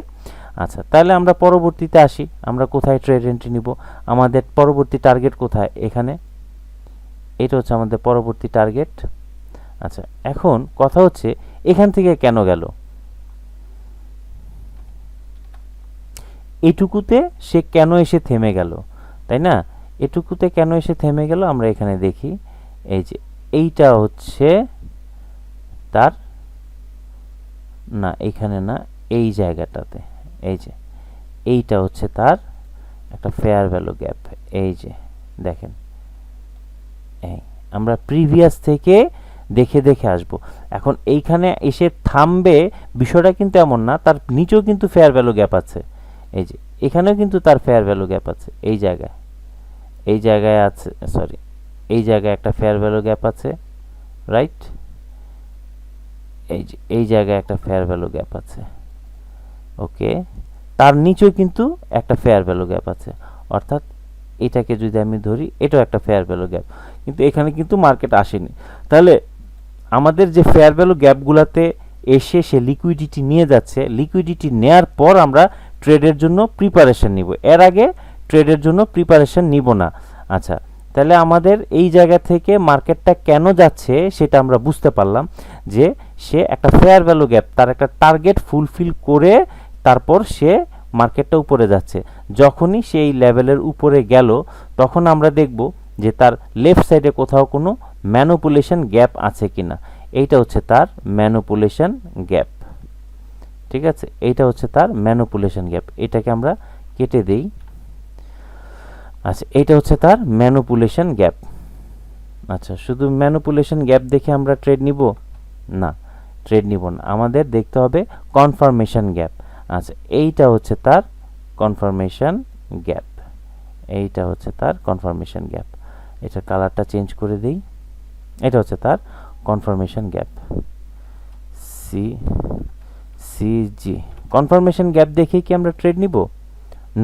আচ্ছা, তাহলে আমরা পরবর্তীতে আসি, আমরা কোথায় ট্রেড এন্ট্রি নিব? আমাদের পরবর্তী টার্গেট কোথায়? এখানে, এটা হচ্ছে আমাদের পরবর্তী টার্গেট। আচ্ছা, এখন কথা হচ্ছে এখান থেকে কেন গেল? এটুকুতে সে কেন এসে থেমে গেল, তাই না? এটুকুতে কেন এসে থেমে গেল আমরা এখানে দেখি। এই যে এইটা হচ্ছে তার, না এখানে না, এই জায়গাটাতে, এই যে এইটা হচ্ছে তার একটা ফেয়ার ভ্যালু গ্যাপ। এই যে দেখেন, এই আমরা প্রিভিয়াস থেকে দেখে দেখে আসব। এখন এইখানে এসে থামবে বিষয়টা কিন্তু এমন না, তার নিচেও কিন্তু ফেয়ার ভ্যালু গ্যাপ আছে। এই যে এখানেও কিন্তু তার ফেয়ার ভ্যালু গ্যাপ আছে, এই জায়গায়, এই জায়গায় আছে, সরি, এই জায়গায় একটা ফেয়ার ভ্যালু গ্যাপ আছে, রাইট? এই যে এই জায়গায় একটা ফেয়ার ভ্যালু গ্যাপ আছে, ওকে। তার নিচেও কিন্তু একটা ফেয়ার ভ্যালু গ্যাপ আছে, অর্থাৎ এটাকে যদি আমি ধরি, এটাও একটা ফেয়ার ভ্যালু গ্যাপ, কিন্তু এখানে কিন্তু মার্কেট আসেনি। তাহলে আমাদের যে ফেয়ার ভ্যালু গ্যাপগুলোতে এসে সে লিকুইডিটি নিয়ে যাচ্ছে, লিকুইডিটি নেয়ার পর আমরা ট্রেডের জন্য প্রিপারেশন নিব, এর আগে ট্রেডের জন্য প্রিপারেশন নিব না। আচ্ছা, তাহলে আমাদের এই জায়গা থেকে মার্কেটটা কেন যাচ্ছে সেটা আমরা বুঝতে পারলাম, যে সে একটা ফেয়ার ভ্যালু গ্যাপ, তার একটা টার্গেট ফুলফিল করে তারপর সে মার্কেটটা উপরে যাচ্ছে। যখনই সে এই লেভেলের উপরে গেল, তখন আমরা দেখব যে তার লেফট সাইডে কোথাও কোনো ম্যানিপুলেশন গ্যাপ আছে কিনা। এইটা হচ্ছে তার ম্যানিপুলেশন গ্যাপ, ঠিক আছে? এইটা হচ্ছে তার ম্যানিপুলেশন গ্যাপ, এটাকে আমরা কেটে দেই। আচ্ছা, এইটা হচ্ছে তার ম্যানিপুলেশন গ্যাপ। আচ্ছা, শুধু ম্যানিপুলেশন গ্যাপ দেখে আমরা ট্রেড নিব না, ট্রেড নিব না, আমাদের দেখতে হবে কনফার্মেশন গ্যাপ। আচ্ছা, এইটা হচ্ছে তার কনফার্মেশন গ্যাপ, এইটা হচ্ছে তার কনফার্মেশন গ্যাপ। এটা কালারটা চেঞ্জ করে দেই। এটা হচ্ছে তার confirmation gap, CG. Confirmation gap দেখে কি আমরা ট্রেড নিব?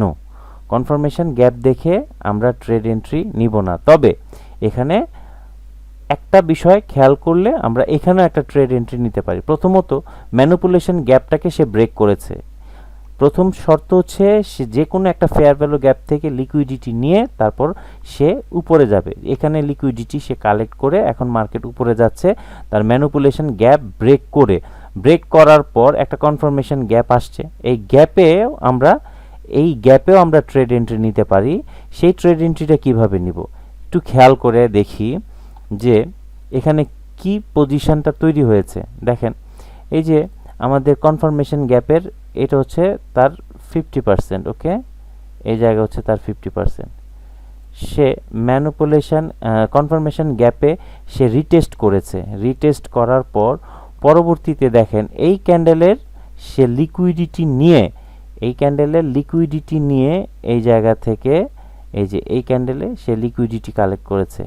নো, কনফার্মেশন গ্যাপ দেখে আমরা ট্রেড এন্ট্রি নিব না। তবে এখানে একটা বিষয় খেয়াল করলে আমরা এখানেও একটা ট্রেড এন্ট্রি নিতে পারি। প্রথমত, ম্যানিপুলেশন গ্যাপটাকে সে ব্রেক করেছে। প্রথম শর্ত হচ্ছে সে যে কোনো একটা ফেয়ার ভ্যালু গ্যাপ থেকে লিকুইডিটি নিয়ে তারপর সে উপরে যাবে। এখানে লিকুইডিটি সে কালেক্ট করে এখন মার্কেট উপরে যাচ্ছে, তার ম্যানিপুলেশন গ্যাপ ব্রেক করার পর একটা কনফার্মেশন গ্যাপ আসছে। এই গ্যাপেও আমরা ট্রেড এন্ট্রি নিতে পারি। সেই ট্রেড এন্ট্রিটা কিভাবে নিব একটু খেয়াল করে দেখি, যে এখানে কি পজিশনটা তৈরি হয়েছে। দেখেন, এই যে আমাদের কনফার্মেশন গ্যাপের এটা হচ্ছে তার 50%, ওকে, এই জায়গা হচ্ছে তার 50%। সে কনফার্মেশন গ্যাপে সে রিটেস্ট করেছে। রিটেস্ট করার পর পরবর্তীতে দেখেন এই ক্যান্ডেলের সে লিকুইডিটি নিয়ে, এই জায়গা থেকে এই যে এই ক্যান্ডেলে সে লিকুইডিটি কালেক্ট করেছে।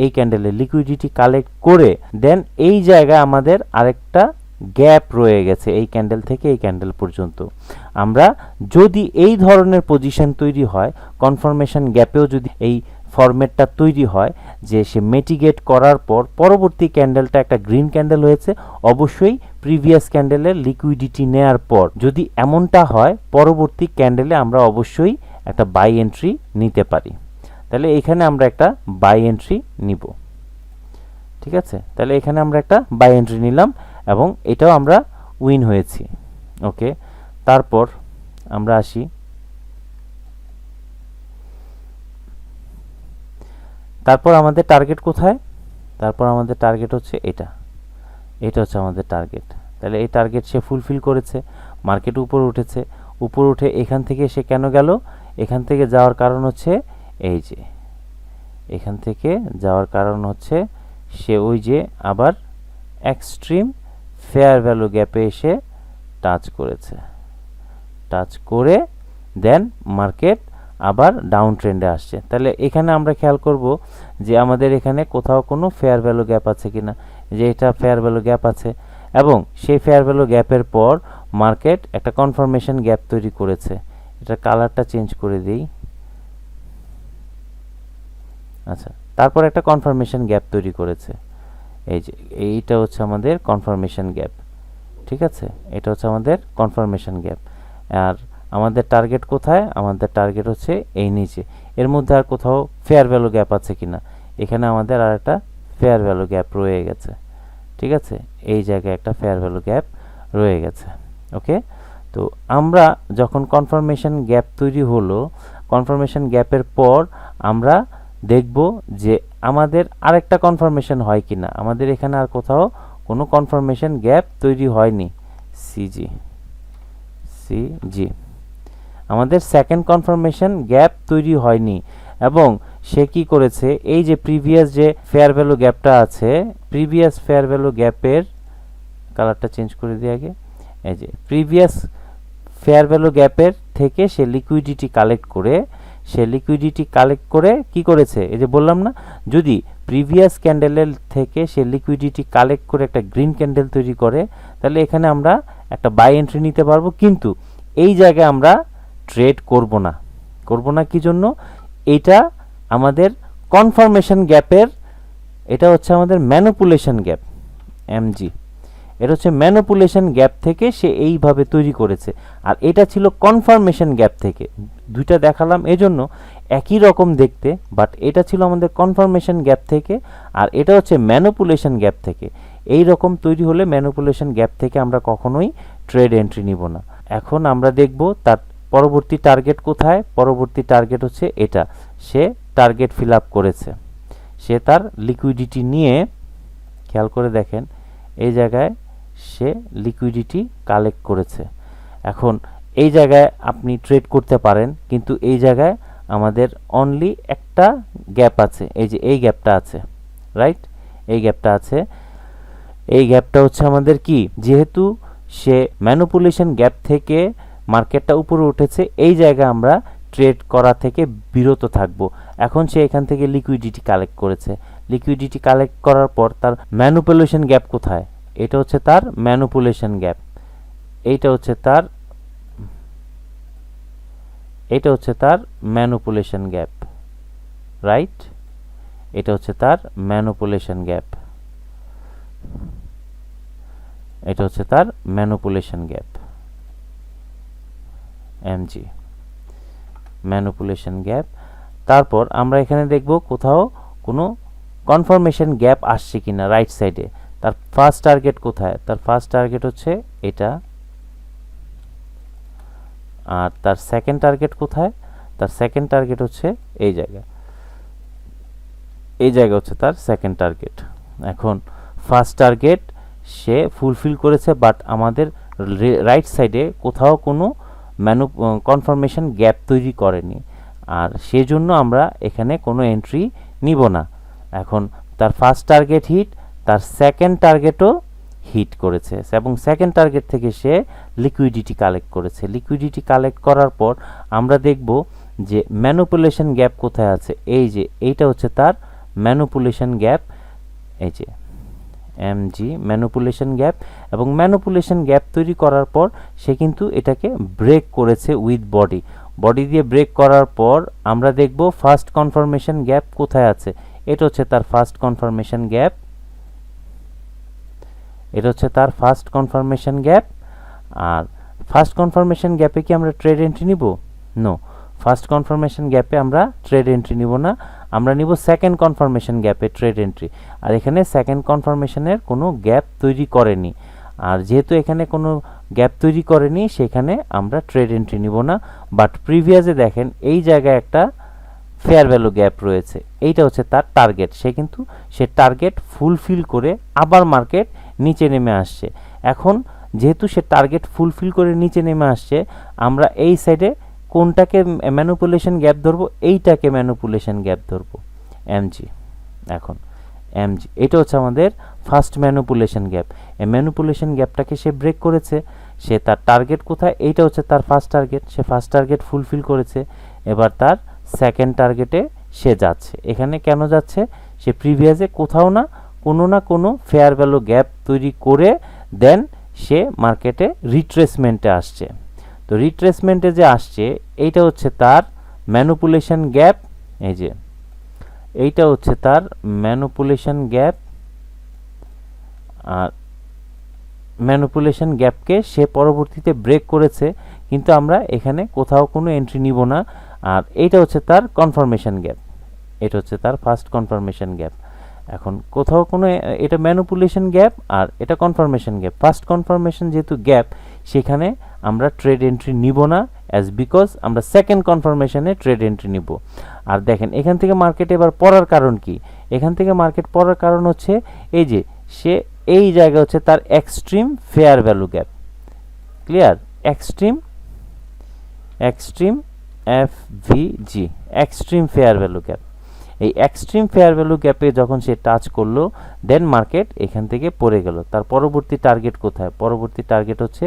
এই ক্যান্ডেলে লিকুইডিটি কালেক্ট করে দেন এই জায়গায় আমাদের আরেকটা গ্যাপ রয়ে গেছে, এই ক্যান্ডেল থেকে এই ক্যান্ডেল পর্যন্ত। আমরা যদি এই ধরনের পজিশন তৈরি হয়, কনফার্মেশন গ্যাপেও যদি এই ফরম্যাটটা তৈরি হয়, যে সে মিটিগেট করার পর পরবর্তী ক্যান্ডেলটা একটা গ্রিন ক্যান্ডেল হয়েছে, অবশ্যই প্রিভিয়াস ক্যান্ডেলের লিকুইডিটি নেয়ার পর যদি এমনটা হয়, পরবর্তী ক্যান্ডেলে আমরা অবশ্যই একটা বাই এন্ট্রি নিতে পারি। তাহলে এখানে আমরা একটা বাই এন্ট্রি নিব, ঠিক আছে? তাহলে এখানে আমরা একটা বাই এন্ট্রি নিলাম এবং এটাও আমরা উইন হয়েছি, ওকে। তারপর আমরা আসি, তারপর আমাদের টার্গেট কোথায়? তারপর আমাদের টার্গেট হচ্ছে এটা হচ্ছে আমাদের টার্গেট। তাহলে এই টার্গেট সে ফুলফিল করেছে, মার্কেট উপরে উঠেছে। উপরে উঠে এখান থেকে সে কেন গেল? এখান থেকে যাওয়ার কারণ হচ্ছে এই যে, এখান থেকে যাওয়ার কারণ হচ্ছে সে ওই যে আবার এক্সট্রিম ফেয়ার ভ্যালু গ্যাপে এসে টাচ করেছে, টাচ করে দেন মার্কেট আবার ডাউন ট্রেন্ডে আসছে। তাহলে এখানে আমরা খেয়াল করব যে আমাদের এখানে কোথাও কোনো ফেয়ার ভ্যালু গ্যাপ আছে কিনা, যে এটা ফেয়ার ভ্যালু গ্যাপ আছে, এবং সেই ফেয়ার ভ্যালু গ্যাপের পর মার্কেট একটা কনফার্মেশন গ্যাপ তৈরি করেছে। এটা কালারটা চেঞ্জ করে দিই। আচ্ছা, তারপর একটা কনফার্মেশন গ্যাপ তৈরি করেছে, এই যে এইটা হচ্ছে আমাদের কনফার্মেশন গ্যাপ, ঠিক আছে? এটা হচ্ছে আমাদের কনফার্মেশন গ্যাপ। আর আমাদের টার্গেট কোথায়? আমাদের টার্গেট হচ্ছে এই নিচে। এর মধ্যে আর কোথাও ফেয়ার ভ্যালু গ্যাপ আছে কিনা? এখানে আমাদের আর একটা ফেয়ার ভ্যালু গ্যাপ রয়ে গেছে, ঠিক আছে? এই জায়গায় একটা ফেয়ার ভ্যালু গ্যাপ রয়ে গেছে, ওকে। তো আমরা যখন কনফার্মেশন গ্যাপ তৈরি হলো, কনফার্মেশন গ্যাপের পর আমরা দেখব যে আমাদের আরেকটা কনফার্মেশন হয় কিনা। আমাদের এখানে আর কোথাও কোনো কনফার্মেশন গ্যাপ তৈরি হয়নি, সিজি, আমাদের সেকেন্ড কনফার্মেশন গ্যাপ তৈরি হয়নি। এবং সে কি করেছে, এই যে প্রিভিয়াস যে ফেয়ার ভ্যালু গ্যাপটা আছে, প্রিভিয়াস ফেয়ার ভ্যালু গ্যাপের কালারটা চেঞ্জ করে দিই আগে, এই যে প্রিভিয়াস ফেয়ার ভ্যালু গ্যাপের থেকে সে লিকুইডিটি কালেক্ট করে সে লিকুইডিটি কালেক্ট করে কি করেছে, এই যে বললাম না, যদি প্রিভিয়াস ক্যান্ডেলের থেকে সে লিকুইডিটি কালেক্ট করে একটা গ্রিন ক্যান্ডেল তৈরি করে, তাহলে এখানে আমরা একটা বাই এন্ট্রি নিতে পারবো। কিন্তু এই জায়গায় আমরা ট্রেড করব না কি জন্য, এটা আমাদের কনফার্মেশন গ্যাপের, এটা হচ্ছে আমাদের ম্যানিপুলেশন গ্যাপ, এমজি, এটা হচ্ছে ম্যানিপুলেশন গ্যাপ থেকে সে এইভাবে তৈরি করেছে। আর এটা ছিল কনফার্মেশন গ্যাপ থেকে। দুইটা দেখালাম এজন্য একই রকম দেখতে, বাট এটা ছিল আমাদের কনফার্মেশন গ্যাপ থেকে, আর এটা হচ্ছে ম্যানিপুলেশন গ্যাপ থেকে। এই রকম তৈরি হলে ম্যানিপুলেশন গ্যাপ থেকে আমরা কখনোই ট্রেড এন্ট্রি নিব না। এখন আমরা দেখব তার পরবর্তী টার্গেট কোথায়। পরবর্তী টার্গেট হচ্ছে এটা, সে টার্গেট ফিল আপ করেছে, সে তার লিকুইডিটি নিয়ে, খেয়াল করে দেখেন এই জায়গায় সে লিকুইডিটি কালেক্ট করেছে। এখন এই জায়গায় আপনি ট্রেড করতে পারেন, কিন্তু এই জায়গায় আমাদের অনলি একটা গ্যাপ আছে, এই যে এই গ্যাপটা আছে, রাইট, এই গ্যাপটা আছে। এই গ্যাপটা হচ্ছে আমাদের কি, যেহেতু সে ম্যানিপুলেশন গ্যাপ থেকে মার্কেটটা উপরে উঠেছে, এই জায়গায় আমরা ট্রেড করা থেকে বিরত থাকব। এখন সে এখান থেকে লিকুইডিটি কালেক্ট করেছে, লিকুইডিটি কালেক্ট করার পর তার ম্যানিপুলেশন গ্যাপ কোথায়, এটা হচ্ছে তার ম্যানিপুলেশন গ্যাপ, এইটা হচ্ছে তার, এটা হচ্ছে তার ম্যানিপুলেশন গ্যাপ, রাইট, এটা হচ্ছে তার ম্যানিপুলেশন গ্যাপ, এটা হচ্ছে তার manipulation gap, MG, manipulation gap. তারপর আমরা এখানে দেখব কোথাও কোনো কনফার্মেশন গ্যাপ আসছে কিনা রাইট সাইডে। তার ফার্স্ট টার্গেট কোথায়, তার ফার্স্ট টার্গেট হচ্ছে এটা, আর তার সেকেন্ড টার্গেট কোথায়, তার সেকেন্ড টার্গেট হচ্ছে এই জায়গা, এই জায়গা হচ্ছে তার সেকেন্ড টার্গেট। এখন ফার্স্ট টার্গেট সে ফুলফিল করেছে, বাট আমাদের রাইট সাইডে কোথাও কোনো কনফার্মেশন গ্যাপ তৈরি করেনি, আর সেজন্য আমরা এখানে কোনো এন্ট্রি নিব না। এখন তার ফার্স্ট টার্গেট হিট, তার সেকেন্ড টার্গেটও হিট করেছে, এবং সেকেন্ড টার্গেট থেকে সে লিকুইডিটি কালেক্ট করেছে। লিকুইডিটি কালেক্ট করার পর আমরা দেখব যে ম্যানিপুলেশন গ্যাপ কোথায় আছে, এই যে এইটা হচ্ছে তার ম্যানিপুলেশন গ্যাপ, এই যে এমজি ম্যানিপুলেশন গ্যাপ। এবং ম্যানিপুলেশন গ্যাপ তৈরি করার পর সে কিন্তু এটাকে ব্রেক করেছে উইথ বডি, বডি দিয়ে ব্রেক করার পর আমরা দেখব ফার্স্ট কনফার্মেশন গ্যাপ কোথায় আছে, এটা হচ্ছে তার ফার্স্ট কনফার্মেশন গ্যাপ, এটা হচ্ছে তার ফার্স্ট কনফার্মেশন গ্যাপ। আর ফার্স্ট কনফার্মেশন গ্যাপে কি আমরা ট্রেড এন্ট্রি নিব? নো, ফার্স্ট কনফার্মেশন গ্যাপে আমরা ট্রেড এন্ট্রি নিব না, আমরা নিব সেকেন্ড কনফার্মেশন গ্যাপে ট্রেড এন্ট্রি। আর এখানে সেকেন্ড কনফার্মেশনের কোনো গ্যাপ তৈরি করেনি, আর যেহেতু এখানে কোনো গ্যাপ তৈরি করেনি সেখানে আমরা ট্রেড এন্ট্রি নিব না। বাট প্রিভিয়াসে দেখেন এই জায়গায় একটা ফেয়ার ভ্যালু গ্যাপ রয়েছে, এইটা হচ্ছে তার টার্গেট, সে টার্গেট ফুলফিল করে আবার মার্কেট নিচে নেমে আসছে। এখন যেহেতু সে টার্গেট ফুলফিল করে নিচে নেমে আসছে, আমরা এই সাইডে কোনটাকে ম্যানিপুলেশন গ্যাপ ধরবো, এইটাকে ম্যানিপুলেশন গ্যাপ ধরবো, এমজি। এখন এমজি এটা হচ্ছে আমাদের ফার্স্ট ম্যানিপুলেশন গ্যাপ। এই ম্যানিপুলেশন গ্যাপটাকে সে ব্রেক করেছে, সে তার টার্গেট কোথায়, এইটা হচ্ছে তার ফার্স্ট টার্গেট, সে ফার্স্ট টার্গেট ফুলফিল করেছে। এবার তার সেকেন্ড টার্গেটে সে যাচ্ছে। এখানে কেন যাচ্ছে, সে প্রিভিয়াসে কোথাও না কোনো ফেয়ার ভ্যালু গ্যাপ তৈরি করে দেন সে মার্কেটে রিট্রেসমেন্টে আসছে। তো রিট্রেসমেন্টে যে আসছে এইটা হচ্ছে তার ম্যানিপুলেশন গ্যাপ, এই যে এইটা হচ্ছে তার ম্যানিপুলেশন গ্যাপ। আর ম্যানিপুলেশন গ্যাপকে সে পরবর্তীতে ব্রেক করেছে, কিন্তু আমরা এখানে কোথাও কোনো এন্ট্রি নিব না। আর এইটা হচ্ছে তার কনফার্মেশন গ্যাপ, এটা হচ্ছে তার ফার্স্ট কনফার্মেশন গ্যাপ। এখন কোথাও কোনো, এটা ম্যানিপুলেশন গ্যাপ আর এটা কনফার্মেশন গ্যাপ। ফার্স্ট কনফার্মেশন যেহেতু গ্যাপ, সেখানে আমরা ট্রেড এন্ট্রি নিব না, অ্যাজ বিকজ আমরা সেকেন্ড কনফার্মেশনে ট্রেড এন্ট্রি নিব। আর দেখেন এখান থেকে মার্কেট এবার পড়ার কারণ কি, এখান থেকে মার্কেট পড়ার কারণ হচ্ছে এই যে সে এই জায়গা হচ্ছে তার extreme fair value gap, clear, extreme FVG, extreme fair value gap. এই এক্সট্রিম ফেয়ার ভ্যালু গ্যাপে যখন সে টাচ করলো, দেন মার্কেট এখান থেকে পড়ে গেল। তার পরবর্তী টার্গেট কোথায়, পরবর্তী টার্গেট হচ্ছে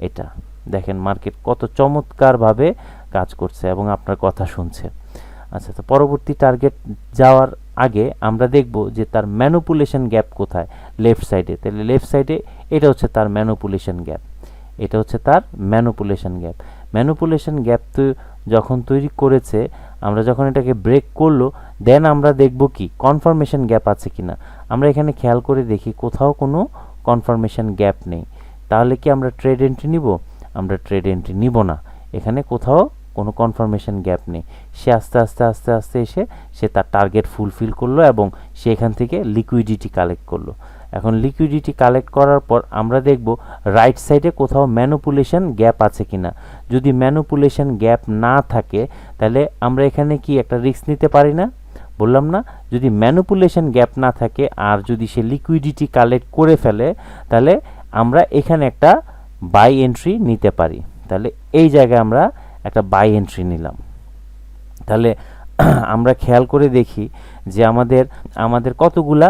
এটা। দেখেন মার্কেট কত চমৎকারভাবে কাজ করছে এবং আপনার কথা শুনছে। আচ্ছা, তো পরবর্তী টার্গেট যাওয়ার আগে আমরা দেখব যে তার ম্যানিপুলেশন গ্যাপ কোথায়। লেফট সাইডে, তাহলে লেফট সাইডে এটা হচ্ছে তার ম্যানিপুলেশন গ্যাপ, এটা হচ্ছে তার ম্যানিপুলেশন গ্যাপ। ম্যানিপুলেশন গ্যাপ তো যখন তৈরি করেছে, আমরা যখন এটাকে ব্রেক করলো, দেন আমরা দেখব কি কনফার্মেশন গ্যাপ আছে কিনা। আমরা এখানে খেয়াল করে দেখি কোথাও কোনো কনফার্মেশন গ্যাপ নেই। তাহলে কি আমরা ট্রেড এন্ট্রি নিব? আমরা ট্রেড এন্ট্রি নিব না, এখানে কোথাও কোনো কনফার্মেশন গ্যাপ নেই। সে আস্তে আস্তে আস্তে আস্তে এসে সে তার টার্গেট ফুলফিল করলো এবং সে এখান থেকে লিকুইডিটি কালেক্ট করলো। এখন লিকুইডিটি কালেক্ট করার পর আমরা দেখব রাইট সাইডে কোথাও ম্যানিপুলেশন গ্যাপ আছে কিনা। যদি ম্যানিপুলেশন গ্যাপ না থাকে তাহলে আমরা এখানে কি একটা রিস্ক নিতে পারি না? বললাম না, যদি ম্যানিপুলেশন গ্যাপ না থাকে আর যদি সে লিকুইডিটি কালেক্ট করে ফেলে, তাহলে আমরা এখানে একটা বাই এন্ট্রি নিতে পারি। তাহলে এই জায়গায় আমরা একটা বাই এন্ট্রি নিলাম। তাহলে আমরা খেয়াল করে দেখি যে আমাদের কতগুলা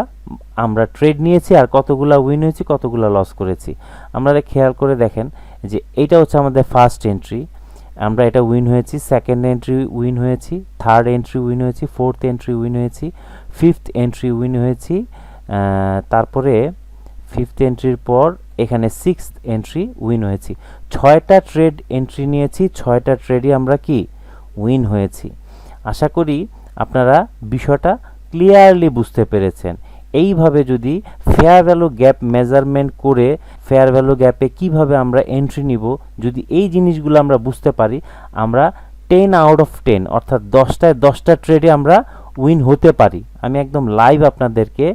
আমরা ট্রেড নিয়েছি আর কতগুলা উইন হয়েছি, কতগুলা লস করেছি। আপনারা খেয়াল করে দেখেন যে এইটা হচ্ছে আমাদের ফার্স্ট এন্ট্রি, আমরা এটা উইন হয়েছি। সেকেন্ড এন্ট্রি উইন হয়েছি, থার্ড এন্ট্রি উইন হয়েছি, ফোর্থ এন্ট্রি উইন হয়েছি, ফিফথ এন্ট্রি উইন হয়েছি, তারপরে ফিফথ এন্ট্রির পর এখানে সিক্সথ এন্ট্রি উইন হয়েছি। 6টা ট্রেড এন্ট্রি নিয়েছি, 6টা ট্রেডই আমরা কি উইন হয়েছি। আশা করি আপনারা বিষয়টা ক্লিয়ারলি বুঝতে পেরেছেন। এইভাবে যদি ফেয়ার ভ্যালু গ্যাপ মেজারমেন্ট করে ফেয়ার ভ্যালু গ্যাপে কিভাবে আমরা এন্ট্রি নিব, যদি এই জিনিসগুলো আমরা বুঝতে পারি, আমরা 10 আউট অফ 10 অর্থাৎ 10টায় 10টা ট্রেডে আমরা উইন হতে পারি। আমি একদম লাইভ আপনাদেরকে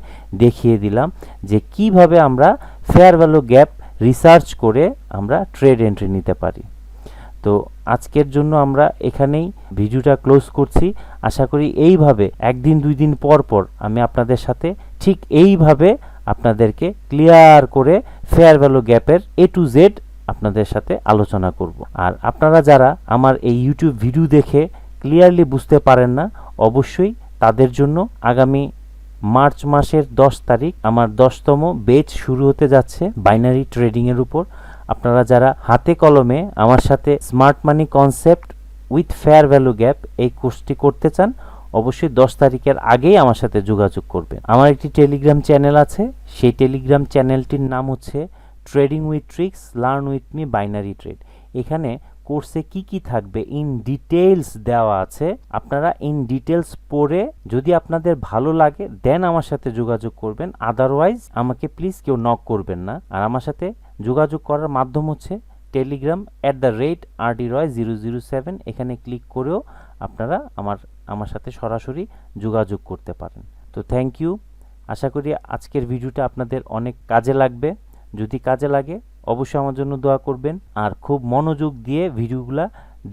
দেখিয়ে দিলাম যে কিভাবে আমরা ফেয়ার ভ্যালু গ্যাপ রিসার্চ করে আমরা ট্রেড এন্ট্রি নিতে পারি। তো আজকের জন্য আমরা এখানেই ভিডিওটা ক্লোজ করছি। আশা করি এইভাবে একদিন 2 দিন পর পর আমি আপনাদের সাথে ঠিক এইভাবে আপনাদেরকে ক্লিয়ার করে ফেয়ার ভ্যালু গ্যাপের A to Z আপনাদের সাথে আলোচনা করব। আর আপনারা যারা আমার এই ইউটিউব ভিডিও দেখে ক্লিয়ারলি বুঝতে পারেন না, অবশ্যই তাদের জন্য আগামী মার্চ মাসের 10 তারিখ আমার 10তম বেচ শুরু হতে যাচ্ছে বাইনারি ট্রেডিংয়ের উপর। আপনারা যারা হাতে কলমে আমার সাথে smart money concept with fair value gap এই কোর্সটি করতে চান, অবশ্যই 10 তারিখের আগেই আমার সাথে যোগাযোগ করবেন। আমার একটি টেলিগ্রাম চ্যানেল আছে, সেই টেলিগ্রাম চ্যানেলটির নাম হচ্ছে trading with tricks learn with me binary trade. এখানে কোর্সে কি কি থাকবে ইন ডিটেইলস দেওয়া আছে। আপনারা ইন ডিটেইলস পড়ে যদি আপনাদের ভালো লাগে দেন আমার সাথে যোগাযোগ করবেন, আদারওয়াইজ আমাকে প্লিজ কেউ নক করবেন না। আর আমার সাথে যোগাযোগ করার মাধ্যম হচ্ছে টেলিগ্রাম @rdiroy007, এখানে ক্লিক করেও আপনারা আমার সাথে সরাসরি যোগাযোগ করতে পারেন। তো থ্যাংক ইউ। আশা করি আজকের ভিডিওটা আপনাদের অনেক কাজে লাগবে। যদি কাজে লাগে অবশ্যই আমার জন্য দোয়া করবেন আর খুব মনোযোগ দিয়ে ভিডিওগুলা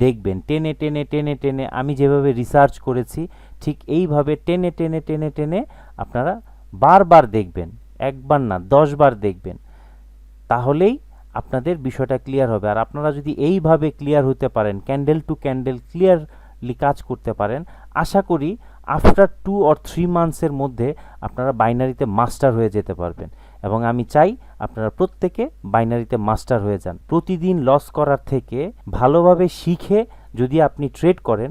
দেখবেন। টেনে টেনে টেনে টেনে আমি যেভাবে রিসার্চ করেছি ঠিক এইভাবে টেনে টেনে টেনে টেনে আপনারা বারবার দেখবেন, একবার না 10 বার দেখবেন, তাহলেই আপনাদের বিষয়টা ক্লিয়ার হবে। আর আপনারা যদি এইভাবে ক্লিয়ার হতে পারেন, ক্যান্ডেল টু ক্যান্ডেল ক্লিয়ারলি কাজ করতে পারেন, আশা করি আফটার 2 or 3 মান্থসের মধ্যে আপনারা বাইনারিতে মাস্টার হয়ে যেতে পারবেন। এবং আমি চাই আপনারা প্রত্যেকে বাইনারিতে মাস্টার হয়ে যান। প্রতিদিন লস করার থেকে ভালোভাবে শিখে যদি আপনি ট্রেড করেন,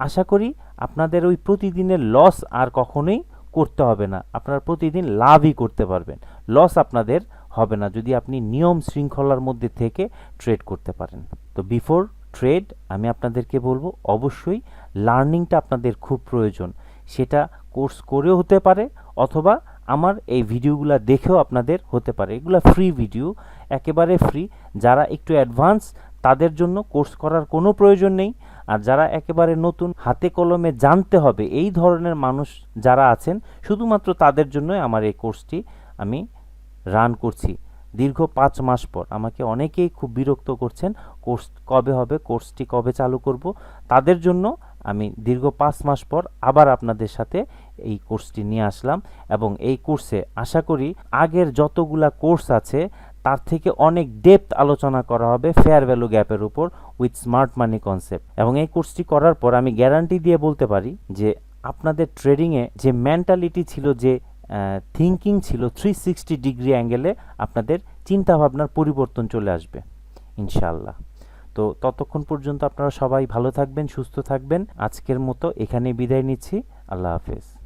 আশা করি আপনাদের ওই প্রতিদিনের লস আর কখনোই করতে হবে না, আপনারা প্রতিদিন লাভই করতে পারবেন। লস আপনাদের হবে না যদি আপনি নিয়ম শৃঙ্খলার মধ্যে থেকে ট্রেড করতে পারেন। তো বিফোর ট্রেড আমি আপনাদেরকে বলবো অবশ্যই লার্নিংটা আপনাদের খুব প্রয়োজন। সেটা কোর্স করেও হতে পারে অথবা আমার এই ভিডিওগুলো দেখেও আপনাদের হতে পারে। এগুলো ফ্রি ভিডিও, একেবারে ফ্রি। যারা একটু অ্যাডভান্স তাদের জন্য কোর্স করার কোনো প্রয়োজন নেই। আর যারা একেবারে নতুন হাতে কলমে জানতে হবে এই ধরনের মানুষ যারা আছেন, শুধুমাত্র তাদের জন্যই আমার এই কোর্সটি আমি রান করছি। দীর্ঘ 5 মাস পর আমাকে অনেকেই খুব বিরক্ত করছেন, কোর্স কবে হবে, কোর্সটি কবে চালু করব। তাদের জন্য আমি দীর্ঘ 5 মাস পর আবার আপনাদের সাথে এই কোর্সটি নিয়ে আসলাম। এবং এই কোর্সে আশা করি আগের যতগুলা কোর্স আছে তার থেকে অনেক ডেপথ আলোচনা করা হবে ফেয়ার ভ্যালু গ্যাপের উপর উইথ স্মার্ট মানি কনসেপ্ট। এবং এই কোর্সটি করার পর আমি গ্যারান্টি দিয়ে বলতে পারি যে আপনাদের ট্রেডিংয়ে যে মেন্টালিটি ছিল, যে থিঙ্কিং ছিল, 360 ডিগ্রি অ্যাঙ্গেলে আপনাদের চিন্তাভাবনার পরিবর্তন চলে আসবে ইনশাআল্লাহ। তো ততক্ষণ পর্যন্ত আপনারা সবাই ভালো থাকবেন, সুস্থ থাকবেন। আজকের মতো এখানেই বিদায় নিচ্ছি। আল্লাহ হাফেজ।